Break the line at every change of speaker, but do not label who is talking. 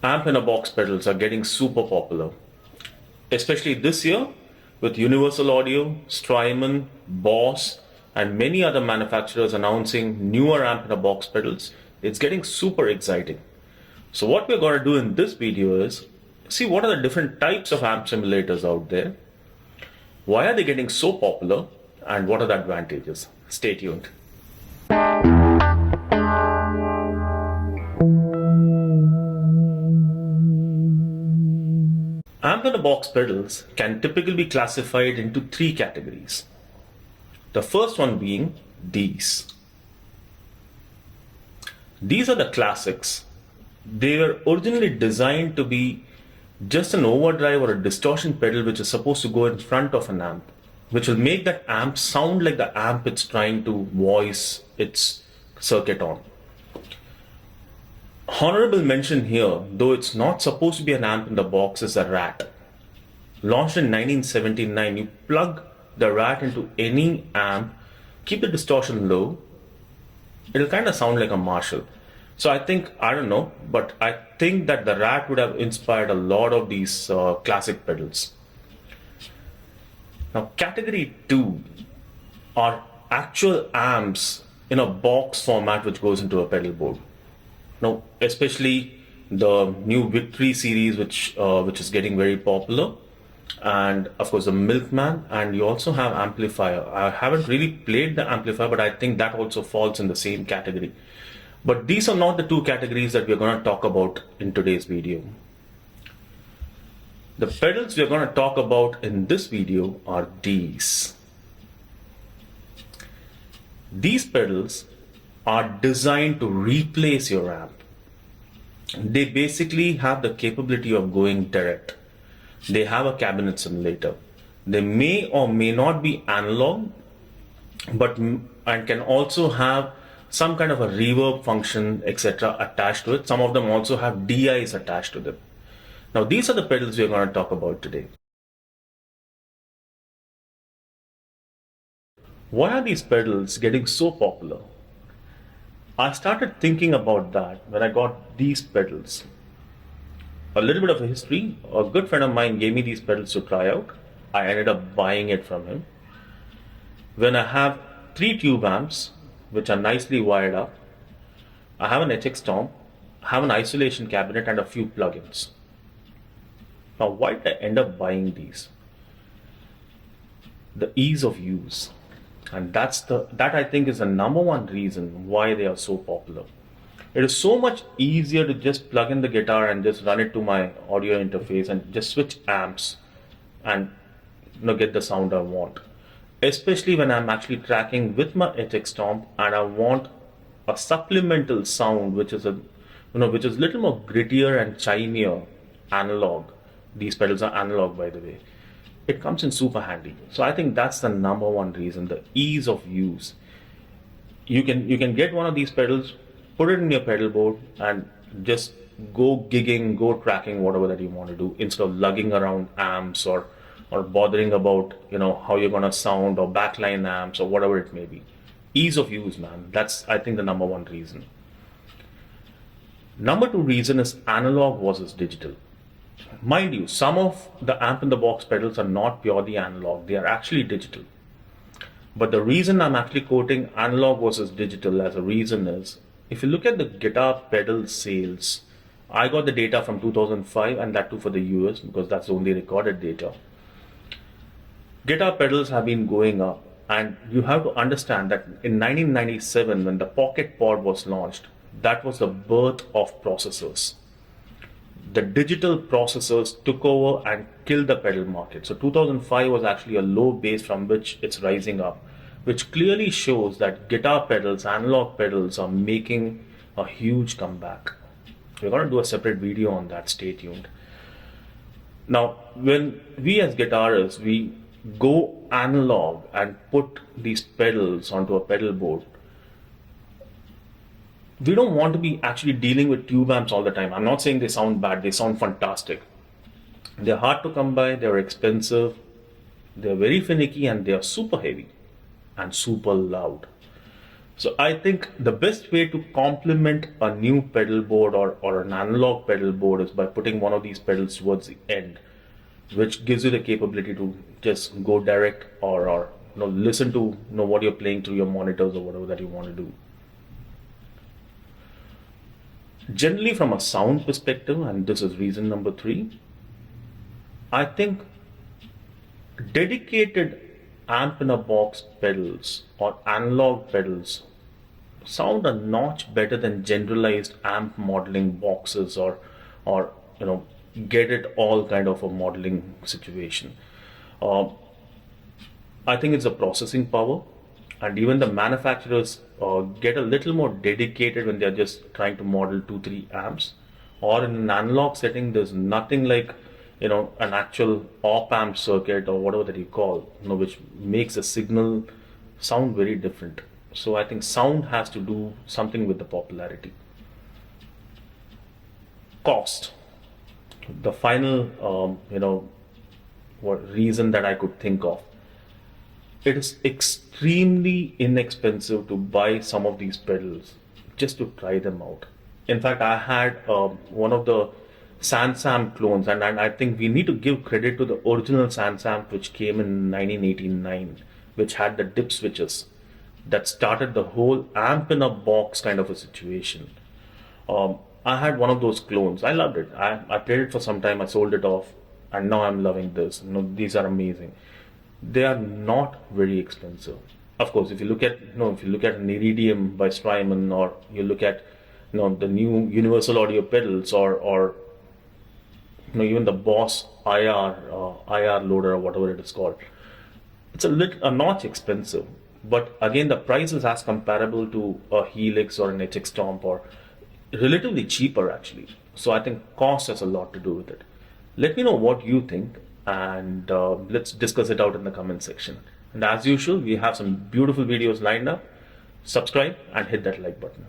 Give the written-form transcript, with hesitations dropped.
Amp in a box pedals are getting super popular, especially this year with Universal Audio, Strymon, Boss, and many other manufacturers announcing newer amp in a box pedals. It's getting super exciting. So what we're going to do in this video is see what are the different types of amp simulators out there, why are they getting so popular, and what are the advantages. Stay tuned. Amp-in-a-box pedals can typically be classified into three categories. The first one being these. These are the classics. They were originally designed to be just an overdrive or a distortion pedal which is supposed to go in front of an amp, which will make that amp sound like the amp it's trying to voice its circuit on. Honorable mention here, though it's not supposed to be an amp in the box, is a Rat. Launched in 1979, you plug the Rat into any amp, keep the distortion low, it'll kind of sound like a Marshall. So I think that the Rat would have inspired a lot of these classic pedals. Now, category 2 are actual amps in a box format which goes into a pedal board. Now, especially the new Victory series, which is getting very popular, and of course the Milkman, and you also have Amplifier. I haven't really played the Amplifier, but I think that also falls in the same category. But these are not the two categories that we're going to talk about in today's video. The pedals we're going to talk about in this video are these. These pedals are designed to replace your amp. They basically have the capability of going direct. They have a cabinet simulator. They may or may not be analog, and can also have some kind of a reverb function, etc. attached to it. Some of them also have DIs attached to them. Now, these are the pedals we're going to talk about today. Why are these pedals getting so popular? I started thinking about that when I got these pedals. A little bit of a history. A good friend of mine gave me these pedals to try out. I ended up buying it from him. When I have 3 tube amps, which are nicely wired up, I have an HX Stomp, I have an isolation cabinet and a few plugins. Now, why did I end up buying these? The ease of use. And that I think is the number one reason why they are so popular. It is so much easier to just plug in the guitar and just run it to my audio interface and just switch amps and get the sound I want. Especially when I'm actually tracking with my HX Stomp and I want a supplemental sound which is a little more grittier and chimier analog. These pedals are analog, by the way. It comes in super handy. So I think that's the number one reason, the ease of use. You can get one of these pedals, put it in your pedal board, and just go gigging, go tracking, whatever that you want to do, instead of lugging around amps or bothering about how you're gonna sound, or backline amps, or whatever it may be. Ease of use, man. That's, I think, the number one reason. Number 2 reason is analog versus digital. Mind you, some of the amp in the box pedals are not purely analog, they are actually digital. But the reason I'm actually quoting analog versus digital as a reason is, if you look at the guitar pedal sales, I got the data from 2005, and that too for the US, because that's the only recorded data. Guitar pedals have been going up, and you have to understand that in 1997, when the Pocket Pod was launched, that was the birth of processors. The digital processors took over and killed the pedal market. So 2005 was actually a low base from which it's rising up, which clearly shows that guitar pedals, analog pedals, are making a huge comeback. We're going to do a separate video on that, stay tuned. Now, when we as guitarists, we go analog and put these pedals onto a pedal board, we don't want to be actually dealing with tube amps all the time. I'm not saying they sound bad, they sound fantastic. They're hard to come by, they're expensive, they're very finicky, and they are super heavy and super loud. So I think the best way to complement a new pedal board or an analog pedal board is by putting one of these pedals towards the end, which gives you the capability to just go direct or listen to what you're playing through your monitors or whatever that you want to do. Generally, from a sound perspective, and this is reason number 3, I think dedicated amp in a box pedals or analog pedals sound a notch better than generalized amp modeling boxes or get it all kind of a modeling situation. Uh, I think it's the processing power, and even the manufacturers get a little more dedicated when they're just trying to model 2-3 amps. Or in an analog setting, there's nothing like an actual op amp circuit or whatever that you call, which makes the signal sound very different. So I think sound has to do something with the popularity. Cost, the final what reason that I could think of. It is extremely inexpensive to buy some of these pedals just to try them out. In fact, I had one of the Sansam clones, and I think we need to give credit to the original Sansam, which came in 1989, which had the dip switches that started the whole amp in a box kind of a situation. I had one of those clones. I loved it. I played it for some time. I sold it off, and now I'm loving this. These are amazing. They are not very expensive. Of course, if you look at an Iridium by Strymon, or you look at the new Universal Audio pedals, or even the Boss IR loader or whatever it is called, it's a notch expensive. But again, the price is as comparable to a Helix or an HX Stomp, or relatively cheaper actually. So I think cost has a lot to do with it. Let me know what you think, and let's discuss it out in the comment section. And as usual, we have some beautiful videos lined up. Subscribe and hit that like button.